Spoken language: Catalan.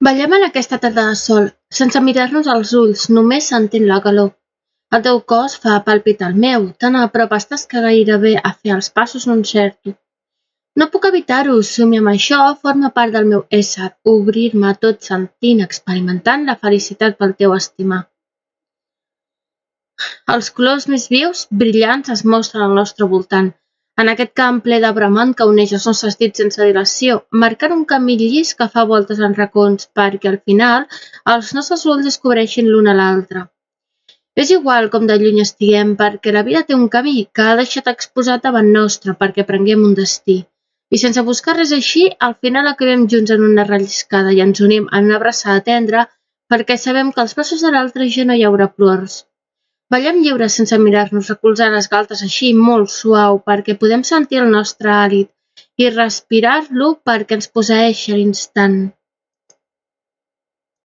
Ballem en aquesta tarda de sol, sense mirar-nos als ulls, només sentint la calor. El teu cos fa palpitar el meu, tan a prop estàs que gairebé a fer els passos no encerto. No puc evitar-ho, somiar amb això forma part del meu ésser, obrir-me tot sentint, experimentant la felicitat pel teu estimar. Els colors més vius, brillants, es mostren al nostre voltant, en aquest camp ple de bramant que uneix els nostres dits sense dilació, marcant un camí llis que fa voltes en racons perquè al final els nostres ulls descobreixin l'un a l'altre. És igual com de lluny estiguem perquè la vida té un camí que ha deixat exposat davant nostre perquè prenguem un destí. I sense buscar res així, al final acabem junts en una relliscada i ens unim en una abraçada tendra perquè sabem que als braços de l'altre ja no hi haurà plors. Ballem lliures sense mirar-nos, recolzant les galtes així molt suau perquè podem sentir el nostre hàlit i respirar-lo perquè ens posseeix a l'instant.